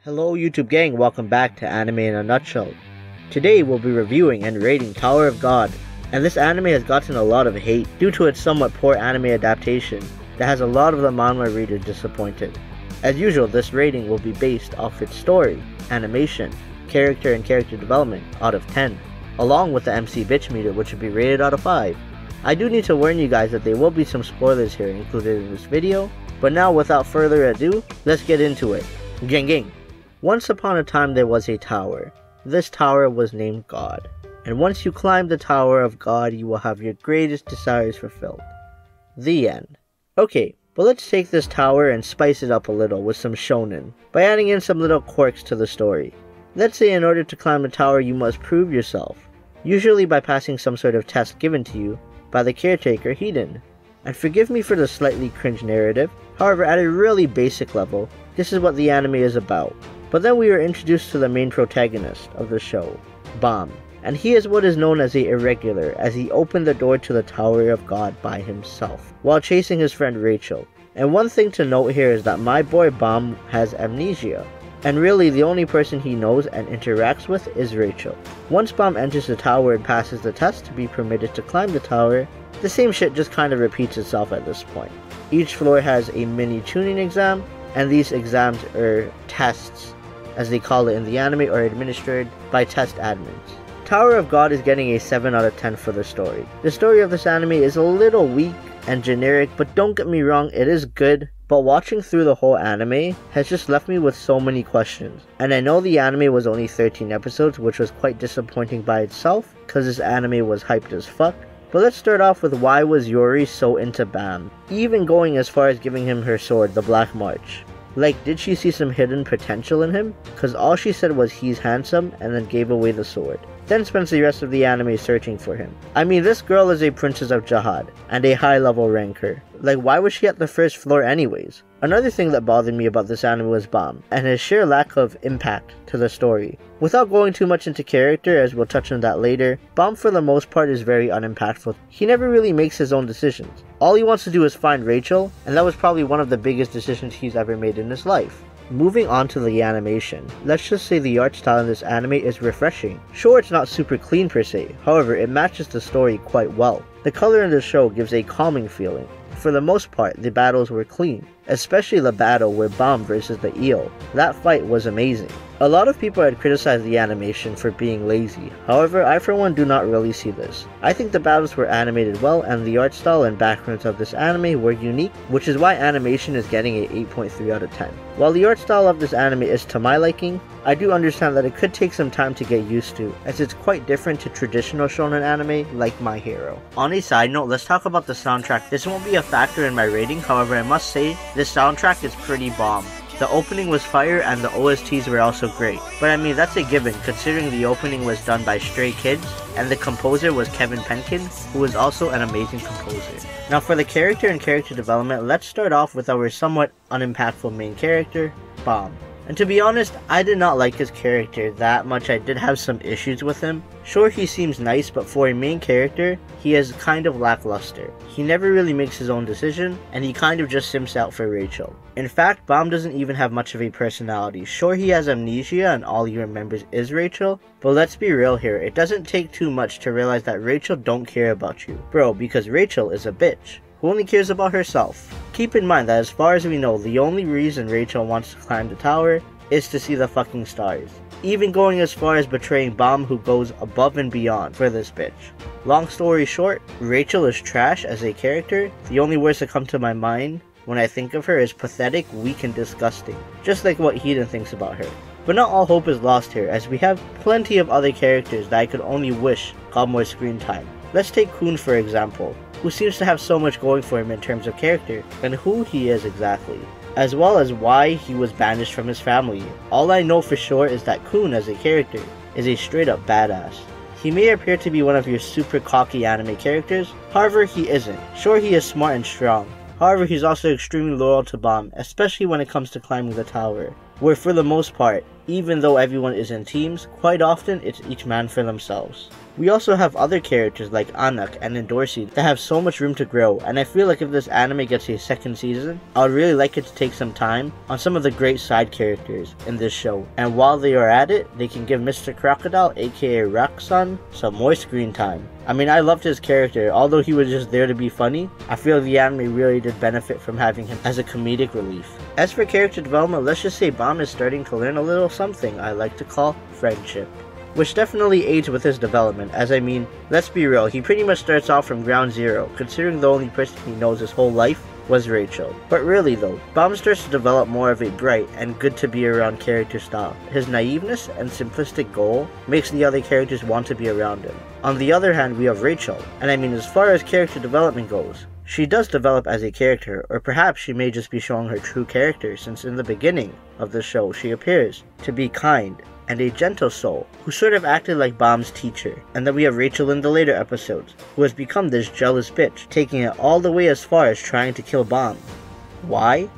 Hello YouTube gang, welcome back to Anime in a Nutshell. Today we'll be reviewing and rating Tower of God, and this anime has gotten a lot of hate due to its somewhat poor anime adaptation that has a lot of the manga readers disappointed. As usual, this rating will be based off its story, animation, character and character development out of 10, along with the MC bitch meter which will be rated out of 5. I do need to warn you guys that there will be some spoilers here included in this video, but now without further ado, let's get into it. Gang. Once upon a time there was a tower. This tower was named God. And once you climb the Tower of God, you will have your greatest desires fulfilled. The end. Okay, but let's take this tower and spice it up a little with some shonen, by adding in some little quirks to the story. Let's say in order to climb the tower you must prove yourself, usually by passing some sort of test given to you by the caretaker Hedon. And forgive me for the slightly cringe narrative, however at a really basic level, this is what the anime is about. But then we were introduced to the main protagonist of the show, Bam, and he is what is known as a irregular, as he opened the door to the Tower of God by himself, while chasing his friend Rachel. And one thing to note here is that my boy Bam has amnesia, and really the only person he knows and interacts with is Rachel. Once Bam enters the tower and passes the test to be permitted to climb the tower, the same shit just kind of repeats itself at this point. Each floor has a mini tuning exam, and these exams are tests, as they call it in the anime, are administered by test admins. Tower of God is getting a 7 out of 10 for the story. The story of this anime is a little weak and generic, but don't get me wrong, it is good. But watching through the whole anime has just left me with so many questions. And I know the anime was only 13 episodes, which was quite disappointing by itself, cause this anime was hyped as fuck. But let's start off with why was Yuri so into Bam, even going as far as giving him her sword, the Black March. Like, did she see some hidden potential in him? Cause all she said was he's handsome and then gave away the sword. Then spends the rest of the anime searching for him. I mean, this girl is a princess of Jihad, and a high level ranker. Like, why was she at the first floor anyways? Another thing that bothered me about this anime was Bam, and his sheer lack of impact to the story. Without going too much into character, as we'll touch on that later, Bam for the most part is very unimpactful. He never really makes his own decisions. All he wants to do is find Rachel, and that was probably one of the biggest decisions he's ever made in his life. Moving on to the animation, let's just say the art style in this anime is refreshing. Sure, it's not super clean per se, however it matches the story quite well. The color in the show gives a calming feeling. For the most part, the battles were clean, especially the battle with Bam versus the eel. That fight was amazing. A lot of people had criticized the animation for being lazy, however I for one do not really see this. I think the battles were animated well and the art style and backgrounds of this anime were unique, which is why animation is getting a 8.3 out of 10. While the art style of this anime is to my liking, I do understand that it could take some time to get used to, as it's quite different to traditional shonen anime like My Hero. On a side note, let's talk about the soundtrack. This won't be a factor in my rating, however I must say, this soundtrack is pretty bomb. The opening was fire and the OSTs were also great, but I mean that's a given considering the opening was done by Stray Kids and the composer was Kevin Penkin, who is also an amazing composer. Now for the character and character development, let's start off with our somewhat unimpactful main character, Bam. And to be honest, I did not like his character that much. I did have some issues with him. Sure, he seems nice, but for a main character, he is kind of lackluster. He never really makes his own decision, and he kind of just simps out for Rachel. In fact, Bam doesn't even have much of a personality. Sure, he has amnesia and all he remembers is Rachel, but let's be real here, it doesn't take too much to realize that Rachel don't care about you. Bro, because Rachel is a bitch who only cares about herself. Keep in mind that as far as we know, the only reason Rachel wants to climb the tower is to see the fucking stars. Even going as far as betraying Bam, who goes above and beyond for this bitch. Long story short, Rachel is trash as a character. The only words that come to my mind when I think of her is pathetic, weak, and disgusting. Just like what Hedon thinks about her. But not all hope is lost here, as we have plenty of other characters that I could only wish got more screen time. Let's take Kun for example, who seems to have so much going for him in terms of character, and who he is exactly, as well as why he was banished from his family. All I know for sure is that Kun as a character is a straight up badass. He may appear to be one of your super cocky anime characters, however he isn't. Sure, he is smart and strong, however he's also extremely loyal to Bam, especially when it comes to climbing the tower, where for the most part, Even though everyone is in teams, quite often it's each man for themselves. We also have other characters like Anak and Endorsi that have so much room to grow, and I feel like if this anime gets a second season, I would really like it to take some time on some of the great side characters in this show. And while they are at it, they can give Mr. Crocodile, aka Raksan, some more screen time. I mean, I loved his character, although he was just there to be funny. I feel the anime really did benefit from having him as a comedic relief. As for character development, let's just say Bam is starting to learn a little something I like to call friendship, which definitely aids with his development, as I mean, let's be real, he pretty much starts off from ground zero, considering the only person he knows his whole life was Rachel. But really though, Bam starts to develop more of a bright and good to be around character style. His naiveness and simplistic goal makes the other characters want to be around him. On the other hand, we have Rachel, and I mean, as far as character development goes, she does develop as a character, or perhaps she may just be showing her true character, since in the beginning of the show she appears to be kind and a gentle soul who sort of acted like Bam's teacher. And then we have Rachel in the later episodes, who has become this jealous bitch, taking it all the way as far as trying to kill Bam. Why?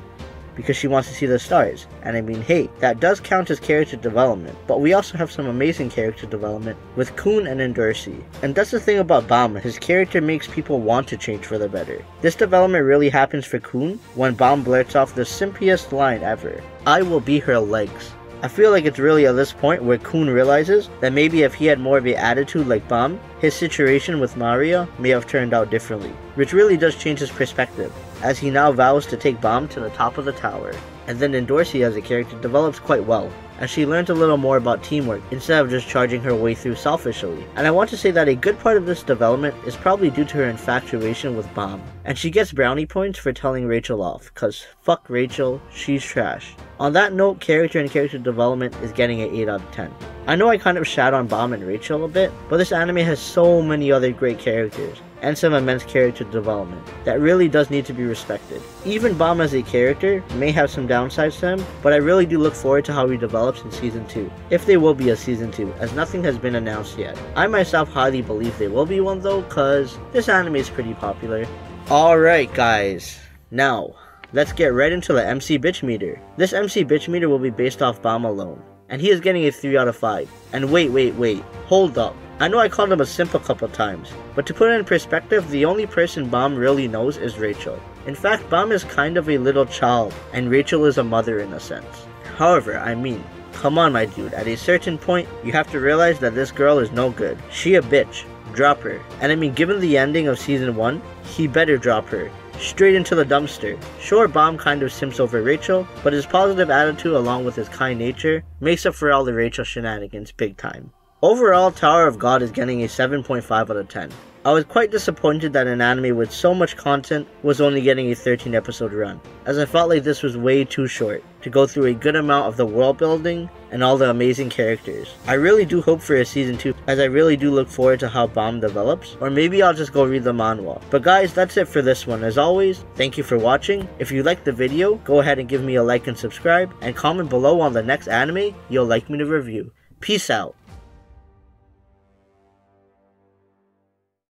Because she wants to see the stars. And I mean, hey, that does count as character development, but we also have some amazing character development with Kun and Endorsi. And that's the thing about Bam, his character makes people want to change for the better. This development really happens for Kun when Bam blurts off the simplest line ever: "I will be her legs." I feel like it's really at this point where Kun realizes that maybe if he had more of an attitude like Bam, his situation with Maria may have turned out differently, which really does change his perspective, as he now vows to take Bam to the top of the tower. And then Endorsi as a character develops quite well, as she learns a little more about teamwork instead of just charging her way through selfishly. And I want to say that a good part of this development is probably due to her infatuation with Bam, and she gets brownie points for telling Rachel off, cause fuck Rachel, she's trash. On that note, character and character development is getting an 8 out of 10. I know I kind of shat on Bam and Rachel a bit, but this anime has so many other great characters, and some immense character development, that really does need to be respected. Even Bam as a character may have some downsides to him, but I really do look forward to how he develops in Season 2, if there will be a Season 2, as nothing has been announced yet. I myself highly believe there will be one though, cause this anime is pretty popular. Alright guys, now, let's get right into the MC Bitch Meter. This MC Bitch Meter will be based off Bam alone, and he is getting a 3 out of 5. And wait, hold up. I know I called him a simp a couple times, but to put it in perspective, the only person Bam really knows is Rachel. In fact, Bam is kind of a little child, and Rachel is a mother in a sense. However, I mean, come on my dude, at a certain point, you have to realize that this girl is no good. She a bitch. Drop her. And I mean, given the ending of Season 1, he better drop her. Straight into the dumpster. Sure, Bam kind of simps over Rachel, but his positive attitude along with his kind nature makes up for all the Rachel shenanigans big time. Overall, Tower of God is getting a 7.5 out of 10. I was quite disappointed that an anime with so much content was only getting a 13 episode run, as I felt like this was way too short to go through a good amount of the world building and all the amazing characters. I really do hope for a Season 2, as I really do look forward to how Bam develops, or maybe I'll just go read the manhwa. But guys, that's it for this one. As always, thank you for watching. If you liked the video, go ahead and give me a like and subscribe, and comment below on the next anime you'll like me to review. Peace out.